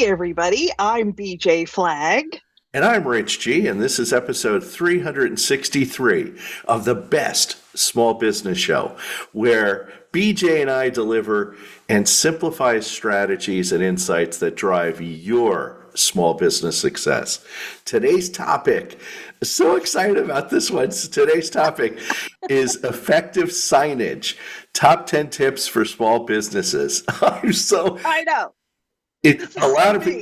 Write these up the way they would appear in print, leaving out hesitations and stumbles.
everybody. I'm BJ Flagg. And I'm Rich G, and this is episode 363 of the best small business show, where BJ and I deliver and simplify strategies and insights that drive your small business success. Today's topic, so excited about this one. Today's topic is effective signage, top 10 tips for small businesses. I'm so I know. It This a is lot so of me.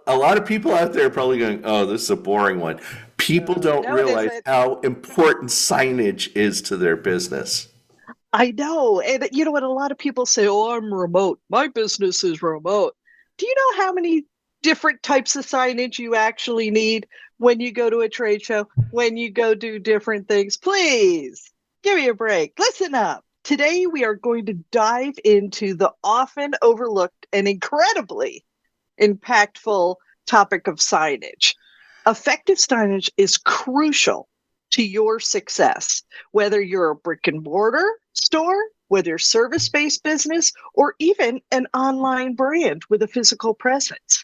a lot of people out there are probably going, "Oh, this is a boring one." People don't No, it realize isn't. how important signage is to their business. I know. And you know what? A lot of people say, oh, I'm remote. My business is remote. Do you know how many different types of signage you actually need when you go to a trade show, when you go do different things? Please give me a break. Listen up. Today, we are going to dive into the often overlooked and incredibly impactful topic of signage. Effective signage is crucial to your success, whether you're a brick and mortar store, whether you're service-based business, or even an online brand with a physical presence.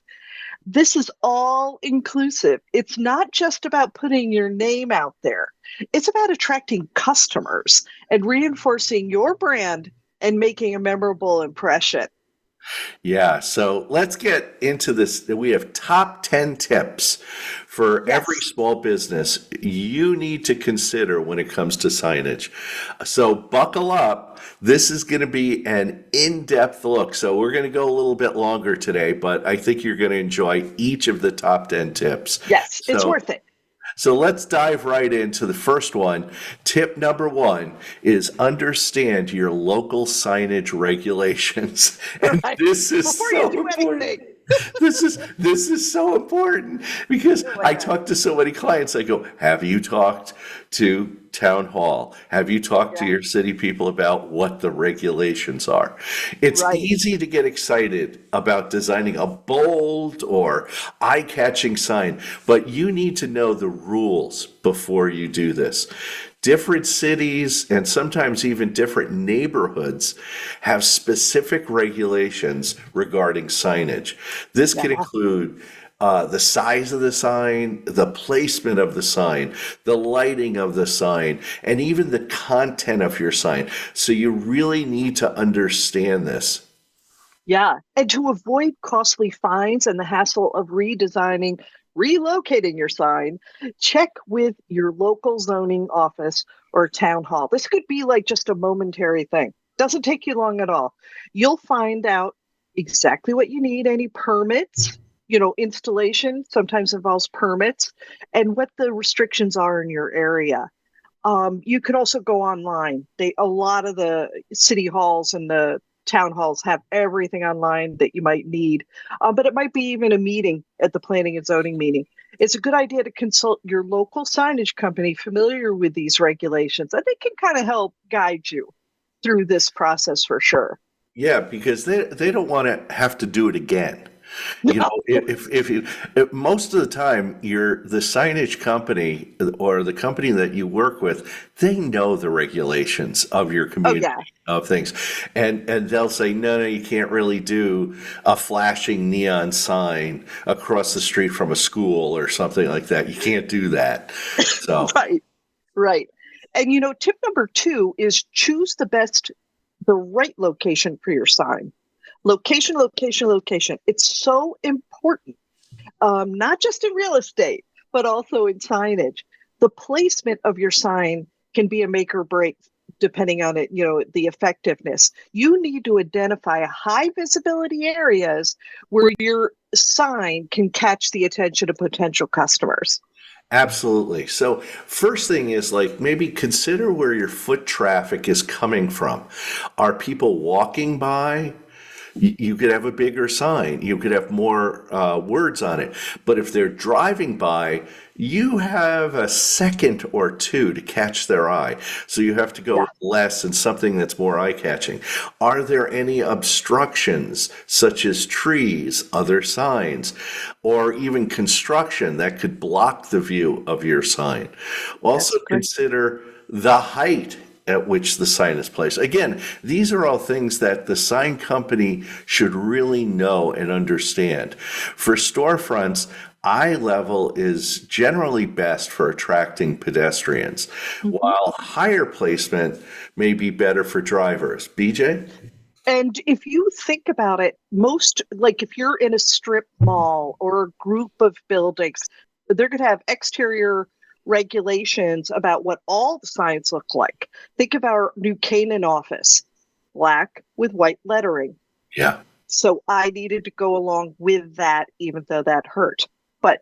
This is all inclusive. It's not just about putting your name out there. It's about attracting customers and reinforcing your brand and making a memorable impression. Yeah, so let's get into this. We have top 10 tips for every Yes. small business you need to consider when it comes to signage. So buckle up. This is going to be an in-depth look. So we're going to go a little bit longer today, but I think you're going to enjoy each of the top 10 tips. Yes, it's So worth it. So let's dive right into the first one. Tip number one is understand your local signage regulations. And Right. this is Before you so do important. anything. This is so important because Go I ahead. talk to so many clients. I go, have you talked to town hall? Have you talked to Yeah, your city people about what the regulations are? It's right. easy to get excited about designing a bold or eye-catching sign, but you need to know the rules before you do this. Different cities and sometimes even different neighborhoods have specific regulations regarding signage. This can Yeah. include the size of the sign, the placement of the sign, the lighting of the sign, and even the content of your sign. So you really need to understand this. Yeah. And to avoid costly fines and the hassle of redesigning, relocating your sign, check with your local zoning office or town hall. This could be like just a momentary thing. Doesn't take you long at all. You'll find out exactly what you need, any permits, installation sometimes involves permits, and what the restrictions are in your area. You could also go online. A lot of the city halls and the town halls have everything online that you might need. But it might be even a meeting at the planning and zoning meeting. It's a good idea to consult your local signage company familiar with these regulations, and they can kind of help guide you through this process for sure. Yeah, because they don't want to have to do it again. You No, know, if most of the time the signage company or the company that you work with, they know the regulations of your oh community yeah, of things, and they'll say, no, you can't really do a flashing neon sign across the street from a school or something like that. You can't do that. So. right, right. And tip number two is choose the right location for your sign. Location, location, location. It's so important, not just in real estate, but also in signage. The placement of your sign can be a make or break depending on it, the effectiveness. You need to identify high visibility areas where your sign can catch the attention of potential customers. Absolutely. So, first thing is like maybe consider where your foot traffic is coming from. Are people walking by? You could have a bigger sign. You could have more words on it. But if they're driving by, you have a second or two to catch their eye. So you have to Yeah. go less and something that's more eye-catching. Are there any obstructions, such as trees, other signs, or even construction that could block the view of your sign? Also That's great. consider the height at which the sign is placed. Again, these are all things that the sign company should really know and understand. For storefronts, eye level is generally best for attracting pedestrians, Mhm. while higher placement may be better for drivers. BJ? And if you think about it, most, like if you're in a strip mall or a group of buildings, they're going to have exterior regulations about what all the signs look like. Think of our New Canaan office, black with white lettering. Yeah. So I needed to go along with that, even though that hurt. But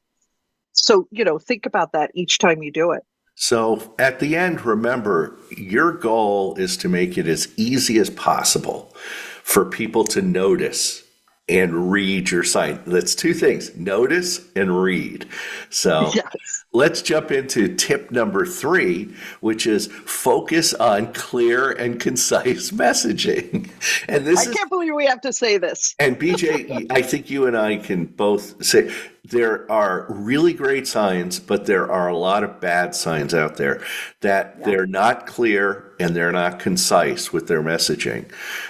so, think about that each time you do it. So at the end, remember, your goal is to make it as easy as possible for people to notice and read your sign. That's two things, notice and read. So Yes. let's jump into tip number 3, which is focus on clear and concise messaging. And I this is can't believe we have to say this. and BJ, I think you and I can both say there are really great signs, but there are a lot of bad signs out there that Yeah, they're not clear and they're not concise with their messaging.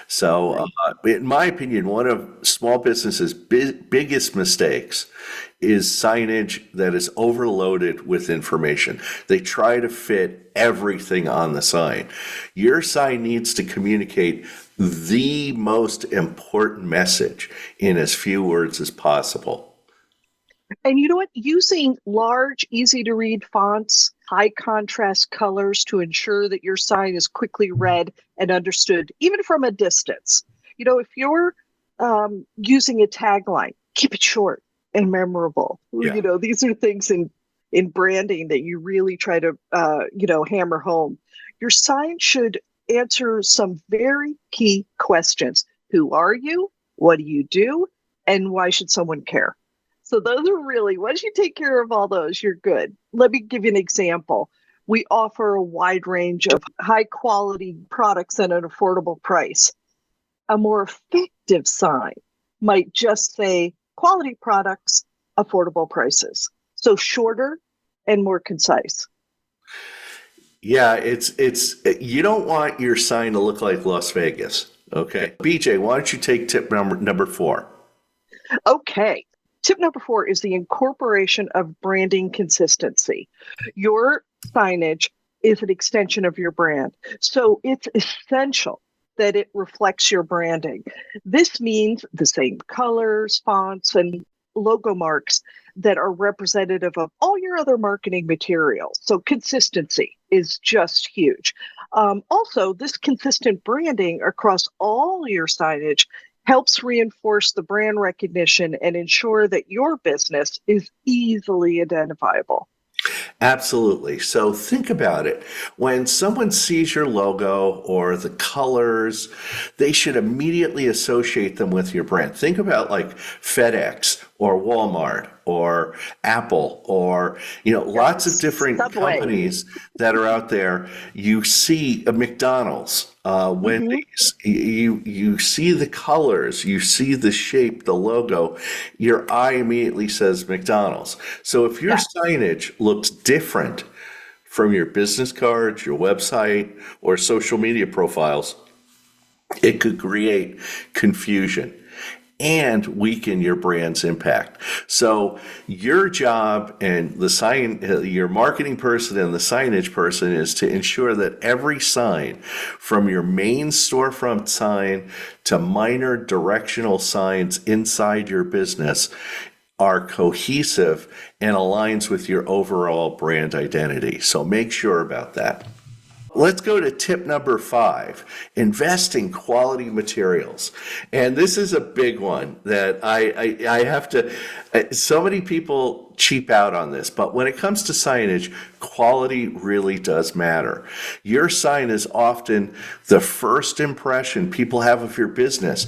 So, right. in my opinion, one of small businesses' biggest mistakes is signage that is overloaded with information. They try to fit everything on the sign. Your sign needs to communicate the most important message in as few words as possible. And you know what? Using large, easy to read fonts, high contrast colors to ensure that your sign is quickly read and understood, even from a distance. If you're using a tagline, keep it short and memorable. Yeah. These are things in branding that you really try to, hammer home. Your sign should answer some very key questions. Who are you? What do you do? And why should someone care? So those are really, once you take care of all those, you're good. Let me give you an example. We offer a wide range of high quality products at an affordable price. A more effective sign might just say quality products, affordable prices. So shorter and more concise. Yeah, it's you don't want your sign to look like Las Vegas. Okay. BJ, why don't you take tip number 4? Okay. Tip number 4 is the incorporation of branding consistency. Your signage is an extension of your brand. So it's essential that it reflects your branding. This means the same colors, fonts, and logo marks that are representative of all your other marketing materials. So consistency is just huge. Also, this consistent branding across all your signage helps reinforce the brand recognition and ensure that your business is easily identifiable. Absolutely. So think about it. When someone sees your logo or the colors, they should immediately associate them with your brand. Think about like FedEx or Walmart or Apple or lots of different Subway. companies that are out there. You see a McDonald's, Mhm. Wendy's. You see the colors, you see the shape, the logo. Your eye immediately says McDonald's. So if your Yeah. signage looks different from your business cards, your website, or social media profiles, it could create confusion and weaken your brand's impact. So your job and your marketing person and the signage person is to ensure that every sign, from your main storefront sign to minor directional signs inside your business, are cohesive and aligns with your overall brand identity. So make sure about that. Let's go to tip number 5, invest in quality materials. And this is a big one that I have to, so many people cheap out on this, but when it comes to signage, quality really does matter. Your sign is often the first impression people have of your business.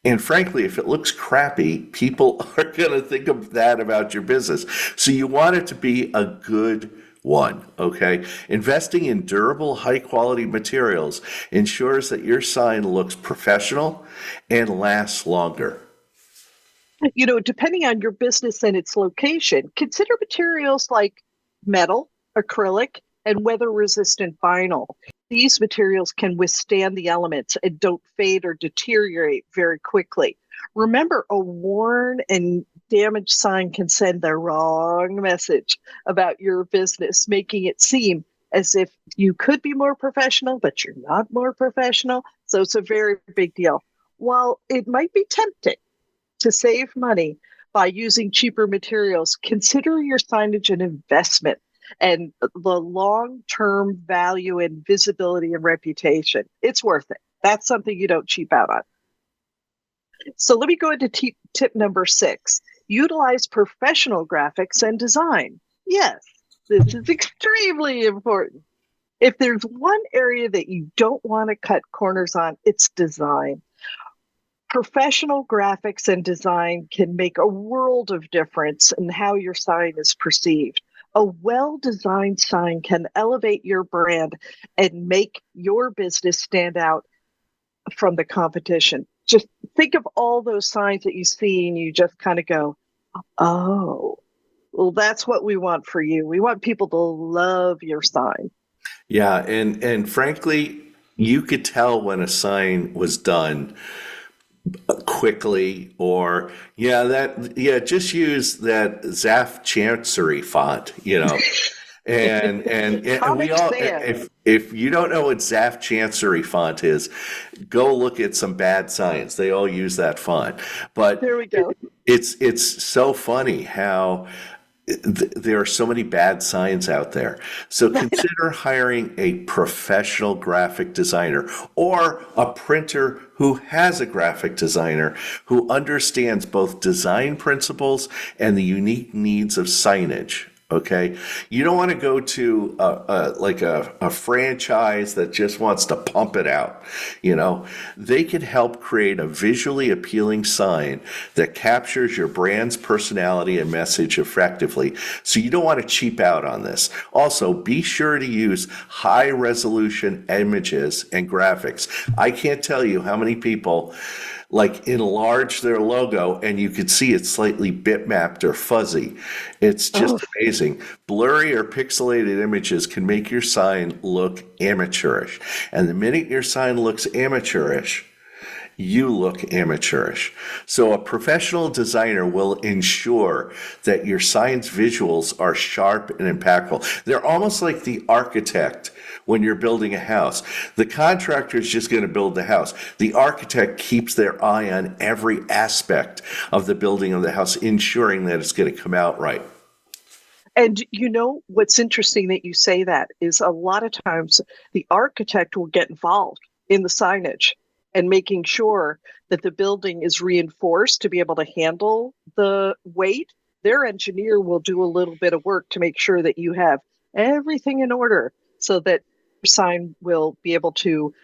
And frankly, if it looks crappy, people are going to think of that about your business. So you want it to be a good one, okay? Investing in durable, high quality materials ensures that your sign looks professional and lasts longer. Depending on your business and its location, consider materials like metal, acrylic, and weather-resistant vinyl. These materials can withstand the elements and don't fade or deteriorate very quickly. Remember, a worn and damaged sign can send the wrong message about your business, making it seem as if you could be more professional, but you're not more professional. So it's a very big deal. While it might be tempting to save money by using cheaper materials, consider your signage an investment and the long-term value and visibility and reputation. It's worth it. That's something you don't cheap out on. So let me go into tip number 6. Utilize professional graphics and design. Yes, this is extremely important. If there's one area that you don't want to cut corners on, it's design. Professional graphics and design can make a world of difference in how your sign is perceived. A well-designed sign can elevate your brand and make your business stand out from the competition. Just think of all those signs that you see and you just kind of go, oh, well, that's what we want for you. We want people to love your sign. Yeah, and frankly, you could tell when a sign was done quickly, or just use that Zaf Chancery font, and we Comic all, Sans. if you don't know what Zaf Chancery font is, go look at some bad signs. They all use that font, but There we go. it's so funny how there are so many bad signs out there. So consider hiring a professional graphic designer or a printer who has a graphic designer who understands both design principles and the unique needs of signage. Okay, you don't want to go to a franchise that just wants to pump it out. They can help create a visually appealing sign that captures your brand's personality and message effectively. So you don't want to cheap out on this. Also, be sure to use high resolution images and graphics. I can't tell you how many people enlarge their logo and you could see it's slightly bitmapped or fuzzy. It's just amazing. Blurry or pixelated images can make your sign look amateurish. And the minute your sign looks amateurish, you look amateurish. So a professional designer will ensure that your sign's visuals are sharp and impactful. They're almost like the architect when you're building a house. The contractor is just going to build the house. The architect keeps their eye on every aspect of the building of the house, ensuring that it's going to come out right. And what's interesting that you say that is a lot of times the architect will get involved in the signage and making sure that the building is reinforced to be able to handle the weight. Their engineer will do a little bit of work to make sure that you have everything in order so that your sign will be able to,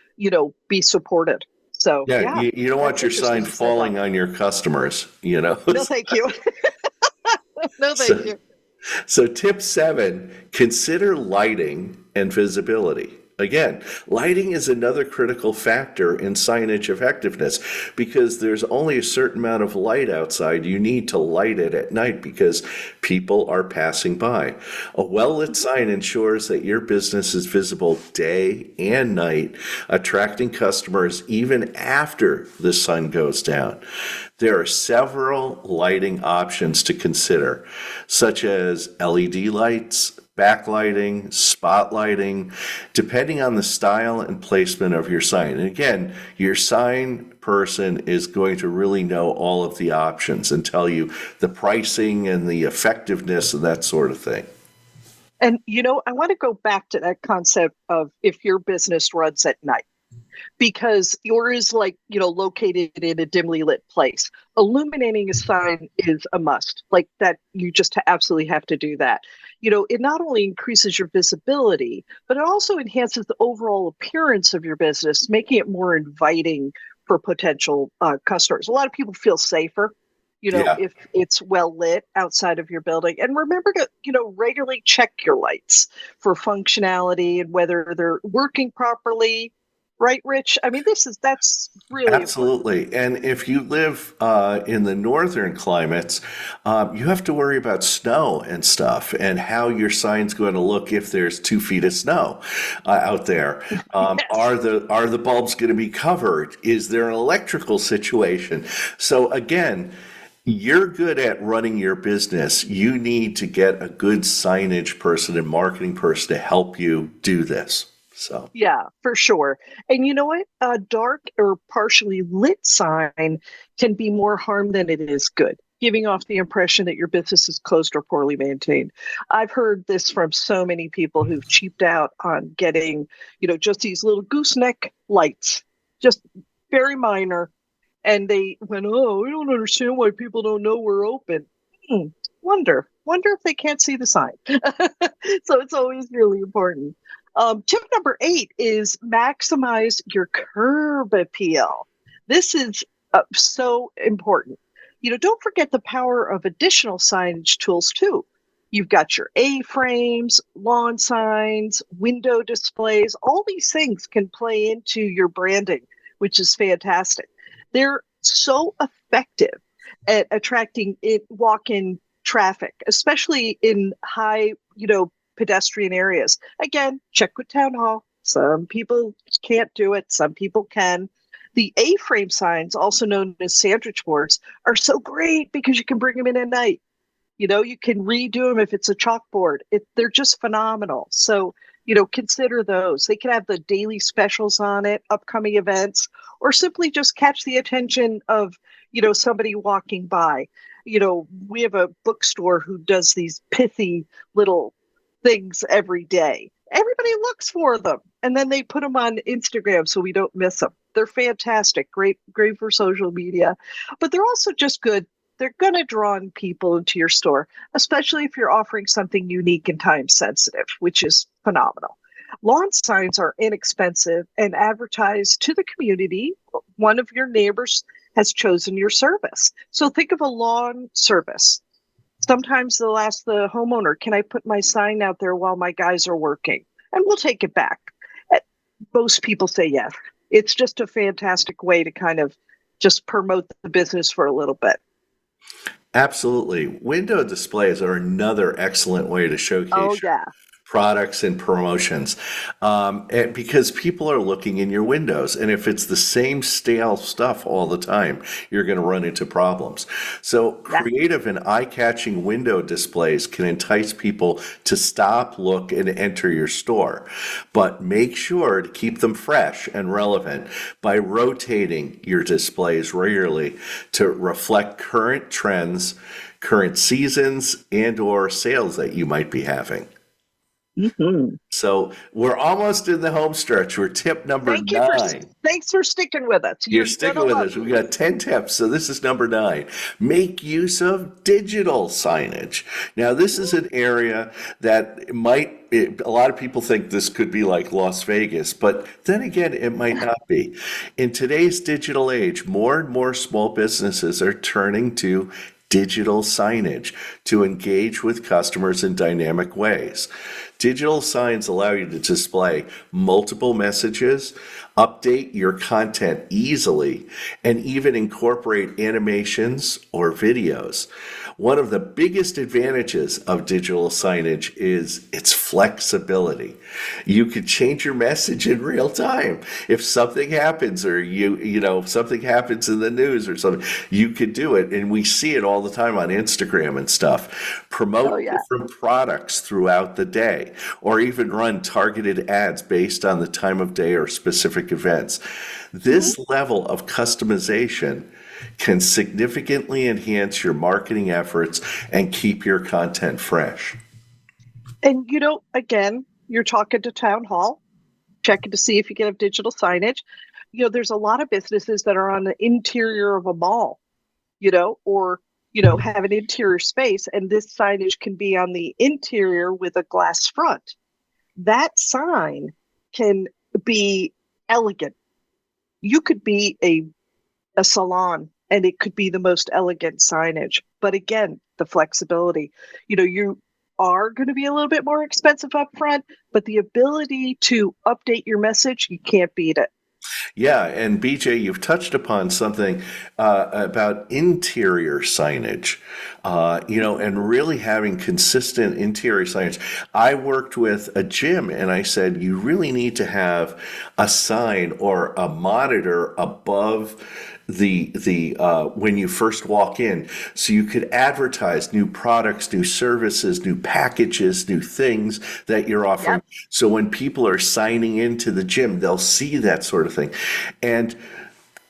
be supported. So, Yeah, you don't want your sign falling on your customers, No, thank you. No, So, thank you. so tip 7, consider lighting and visibility. Again, lighting is another critical factor in signage effectiveness because there's only a certain amount of light outside. You need to light it at night because people are passing by. A well-lit sign ensures that your business is visible day and night, attracting customers even after the sun goes down. There are several lighting options to consider, such as LED lights, backlighting, spotlighting, depending on the style and placement of your sign. And again, your sign person is going to really know all of the options and tell you the pricing and the effectiveness and that sort of thing. And, I want to go back to that concept of if your business runs at night, because yours is located in a dimly lit place. Illuminating a sign is a must. Like that, you just absolutely have to do that. It not only increases your visibility, but it also enhances the overall appearance of your business, making it more inviting for potential customers. A lot of people feel safer, Yeah. if it's well lit outside of your building. And remember to, regularly check your lights for functionality and whether they're working properly. Right, Rich? I mean, that's really important. Absolutely. And if you live in the northern climates, you have to worry about snow and stuff and how your sign's going to look if there's 2 feet of snow out there. Yes. Are the bulbs going to be covered? Is there an electrical situation? So again, you're good at running your business. You need to get a good signage person and marketing person to help you do this. So. Yeah, for sure. And you know what? A dark or partially lit sign can be more harm than it is good, giving off the impression that your business is closed or poorly maintained. I've heard this from so many people who've cheaped out on getting, just these little gooseneck lights, just very minor. And they went, oh, I don't understand why people don't know we're open. Hmm, wonder if they can't see the sign. So it's always really important. Tip number 8 is maximize your curb appeal. This is so important. Don't forget the power of additional signage tools too. You've got your A-frames, lawn signs, window displays. All these things can play into your branding, which is fantastic. They're so effective at attracting walk-in traffic, especially in high, pedestrian areas. Again, check with town hall. Some people can't do it, some people can. The A-frame signs, also known as sandwich boards, are so great because you can bring them in at night. You can redo them if it's a chalkboard. They're just phenomenal. So, consider those. They can have the daily specials on it, upcoming events, or simply just catch the attention of, somebody walking by. We have a bookstore who does these pithy little things every day. Everybody looks for them, and then they put them on Instagram so we don't miss them. They're fantastic, great for social media, but they're also just good. They're going to draw in people into your store, especially if you're offering something unique and time sensitive, which is phenomenal. Lawn signs are inexpensive and advertise to the community. One of your neighbors has chosen your service. So think of a lawn service. Sometimes they'll ask the homeowner, can I put my sign out there while my guys are working? And we'll take it back. Most people say yes. It's just a fantastic way to kind of just promote the business for a little bit. Absolutely. Window displays are another excellent way to Oh, showcase your yeah. products and promotions, and because people are looking in your windows. And if it's the same stale stuff all the time, you're going to run into problems. So, Yeah. creative and eye catching window displays can entice people to stop, look, and enter your store. But make sure to keep them fresh and relevant by rotating your displays regularly to reflect current trends, current seasons, and or sales that you might be having. Hmm. So we're almost in the home stretch. We're tip number Thank you for 9. thanks for sticking with us. You're You're sticking gonna with love us. We these. got 10 tips. So this is number 9. Make use of digital signage. Now, this is an area that a lot of people think this could be like Las Vegas, but then again, it might not be. In today's digital age, more and more small businesses are turning to digital signage to engage with customers in dynamic ways. Digital signs allow you to display multiple messages, update your content easily, and even incorporate animations or videos. One of the biggest advantages of digital signage is its flexibility. You could change your message in real time. If something happens or something happens in the news or something, you could do it. And we see it all the time on Instagram and stuff. Oh, Promote yeah. different products throughout the day or even run targeted ads based on the time of day or specific events. Mhm. This level of customization can significantly enhance your marketing efforts and keep your content fresh. And again, you're talking to town hall, checking to see if you can have digital signage. There's a lot of businesses that are on the interior of a mall, or have an interior space, and this signage can be on the interior with a glass front. That sign can be elegant. You could be a salon and it could be the most elegant signage. But again, the flexibility. You are going to be a little bit more expensive up front, but the ability to update your message, you can't beat it. Yeah, and BJ, you've touched upon something about interior signage, and really having consistent interior signage. I worked with a gym and I said, you really need to have a sign or a monitor above the when you first walk in, so you could advertise new products, new services, new packages, new things that you're offering. Yep. So when people are signing into the gym, they'll see that sort of thing. And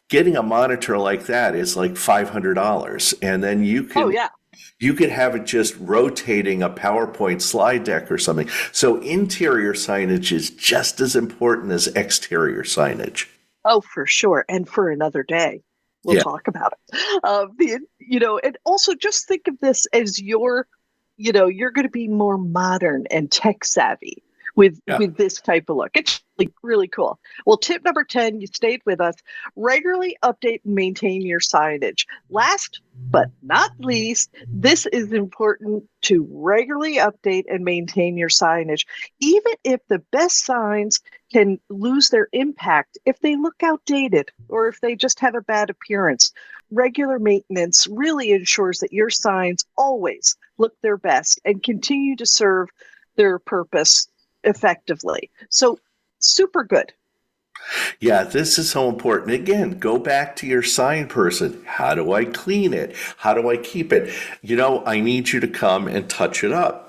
getting a monitor like that is like $500, and then you Oh, can yeah. you could have it just rotating a PowerPoint slide deck or something. So interior signage is just as important as exterior signage. Oh, for sure. And for another day, we'll Yeah, talk about it. And also just think of this as you're going to be more modern and tech savvy with yeah. this type of look. It's really, really cool. Well, tip number 10, you stayed with us. Regularly update and maintain your signage. Last but not least, this is important to regularly update and maintain your signage. Even if the best signs can lose their impact if they look outdated or if they just have a bad appearance. Regular maintenance really ensures that your signs always look their best and continue to serve their purpose effectively. So, super good. Yeah, this is so important. Again, go back to your sign person. How do I clean it? How do I keep it? I need you to come and touch it up.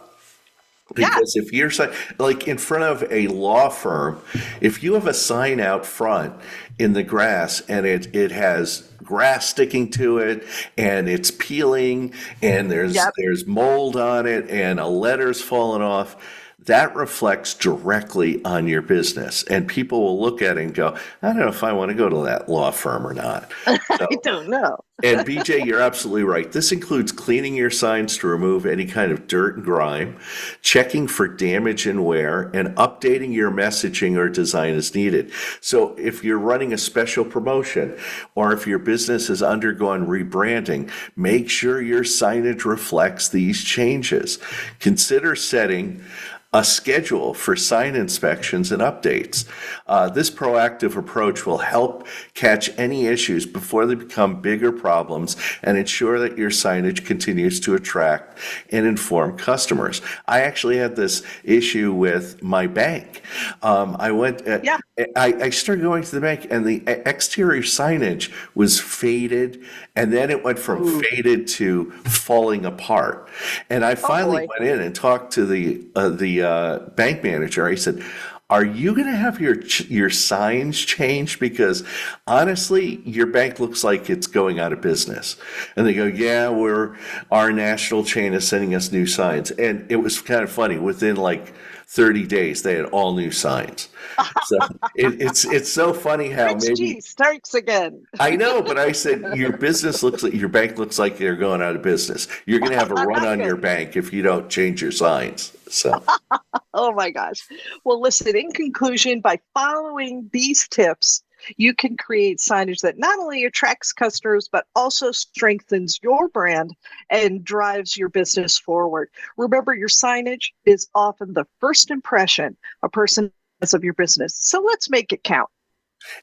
Yeah. Because if you're like in front of a law firm, if you have a sign out front in the grass and it has grass sticking to it and it's peeling and there's Yep. there's mold on it and a letter's fallen off, that reflects directly on your business. And people will look at it and go, I don't know if I want to go to that law firm or not. I So don't know. and BJ, you're absolutely right. This includes cleaning your signs to remove any kind of dirt and grime, checking for damage and wear, and updating your messaging or design as needed. So if you're running a special promotion or if your business has undergone rebranding, make sure your signage reflects these changes. Consider setting a schedule for sign inspections and updates. This proactive approach will help catch any issues before they become bigger problems and ensure that your signage continues to attract and inform customers. I actually had this issue with my bank. I went, Yeah. I started going to the bank and the exterior signage was faded, and then it went from Ooh. faded to falling apart. And I Oh finally boy. went in and talked to the bank manager. I said, "Are you going to have your signs changed? Because honestly, your bank looks like it's going out of business." And they go, "Yeah, our national chain is sending us new signs." And it was kind of funny. Within like 30 days, they had all new signs. So it's so funny how Rich maybe G strikes again. I know, but I said your bank looks like they're going out of business. You're going to have a run Not on your good. bank if you don't change your signs. So. Oh my gosh. Well, listen, in conclusion, by following these tips, you can create signage that not only attracts customers, but also strengthens your brand and drives your business forward. Remember, your signage is often the first impression a person has of your business. So let's make it count.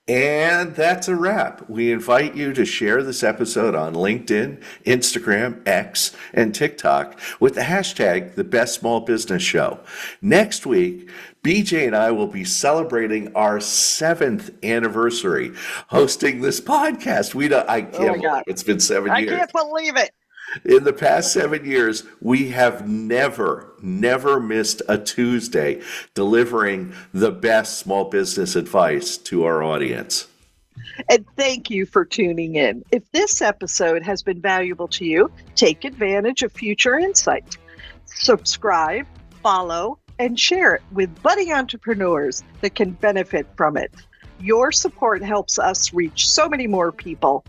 And that's a wrap. We invite you to share this episode on LinkedIn, Instagram, X, and TikTok with the hashtag The Best Small Business Show. Next week, BJ and I will be celebrating our 7th anniversary hosting this podcast. I Oh can't my believe God. it's been 7 I years. can't believe it. In the past 7 years, we have never missed a Tuesday delivering the best small business advice to our audience. And thank you for tuning in. If this episode has been valuable to you, take advantage of future insights. Subscribe, follow, and share it with budding entrepreneurs that can benefit from it. Your support helps us reach so many more people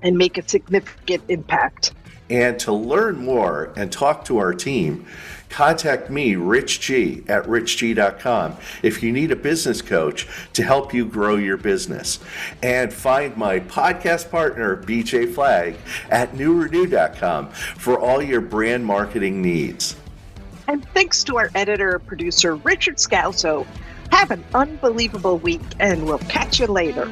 and make a significant impact. And to learn more and talk to our team, contact me, Rich G, at richg.com if you need a business coach to help you grow your business. And find my podcast partner, BJ Flagg, at newrenew.com for all your brand marketing needs. And thanks to our editor and producer, Richard Scalzo, Have an unbelievable week, and we'll catch you later.